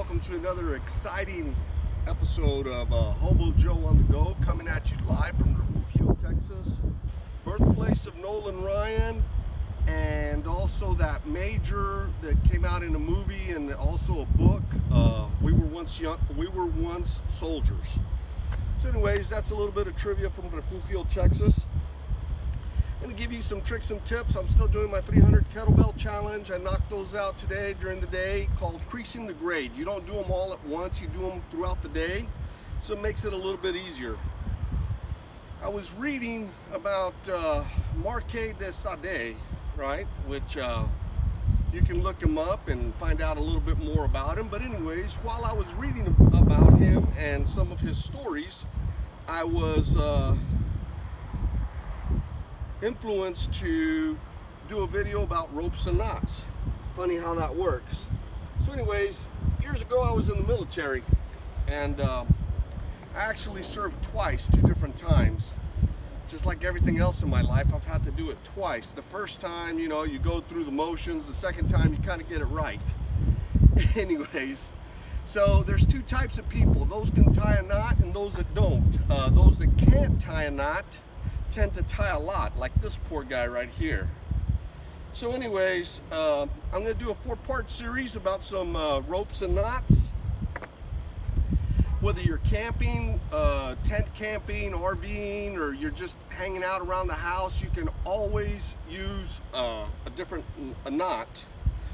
welcome to another exciting episode of Hobo Joe on the Go, coming at you live from Refugio, Texas, birthplace of Nolan Ryan, and also that major that came out in a movie and also a book. We were once soldiers. So anyways, that's a little bit of trivia from Refugio, Texas. I'm going to give you some tricks and tips. I'm still doing my 300 kettlebell challenge. I knocked those out today during the day, called creasing the grade. You don't do them all at once, you do them throughout the day, so it makes it a little bit easier. I was reading about Marquis de Sade, right, which you can look him up and find out a little bit more about him. But anyways, while I was reading about him and some of his stories, I was influenced to do a video about ropes and knots. Funny how that works. So anyways, years ago I was in the military, and I actually served twice, 2 different times. Just like everything else in my life, I've had to do it twice. The first time, you know, you go through the motions. The second time, you kind of get it right. Anyways, so there's 2 types of people. Those can tie a knot and those that don't. Those that can't tie a knot tend to tie a lot, like this poor guy right here. So anyways, I'm going to do a 4-part series about some ropes and knots. Whether you're camping, tent camping, RVing, or you're just hanging out around the house, you can always use a knot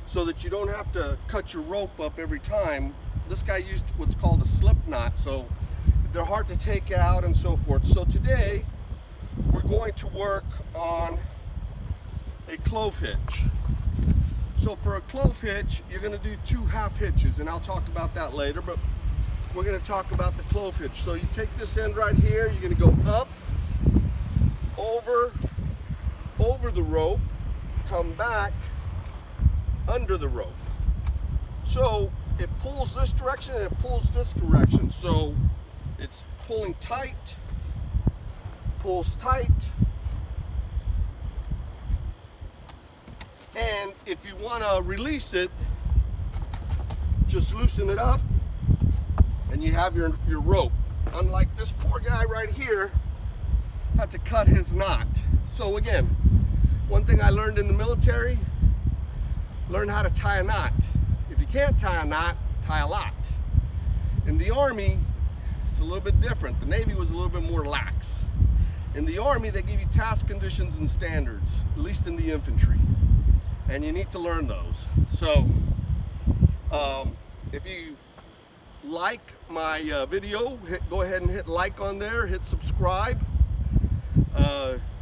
so that you don't have to cut your rope up every time. This guy used what's called a slip knot, so they're hard to take out and so forth. So today we're going to work on a clove hitch. So for a clove hitch, you're going to do 2 half hitches, and I'll talk about that later, but we're going to talk about the clove hitch. So you take this end right here, you're going to go up, over the rope, come back, under the rope. So it pulls this direction and it pulls this direction. So it's pulling tight, pulls tight, and if you want to release it, just loosen it up and you have your rope. Unlike this poor guy right here, had to cut his knot. So again, one thing I learned in the military, learn how to tie a knot. If you can't tie a knot, tie a lot. In the Army, it's a little bit different. The Navy was a little bit more lax. In the Army, they give you task conditions and standards, at least in the infantry, and you need to learn those. So if you like my video, go ahead and hit like on there, hit subscribe,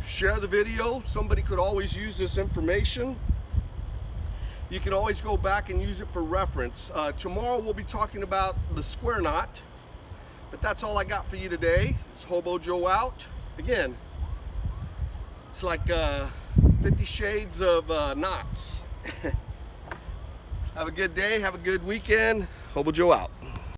share the video. Somebody could always use this information. You can always go back and use it for reference. Tomorrow we'll be talking about the square knot, but that's all I got for you today. It's Hobo Joe out. Again, it's like 50 shades of knots. Have a good day, have a good weekend. Hobo Joe out.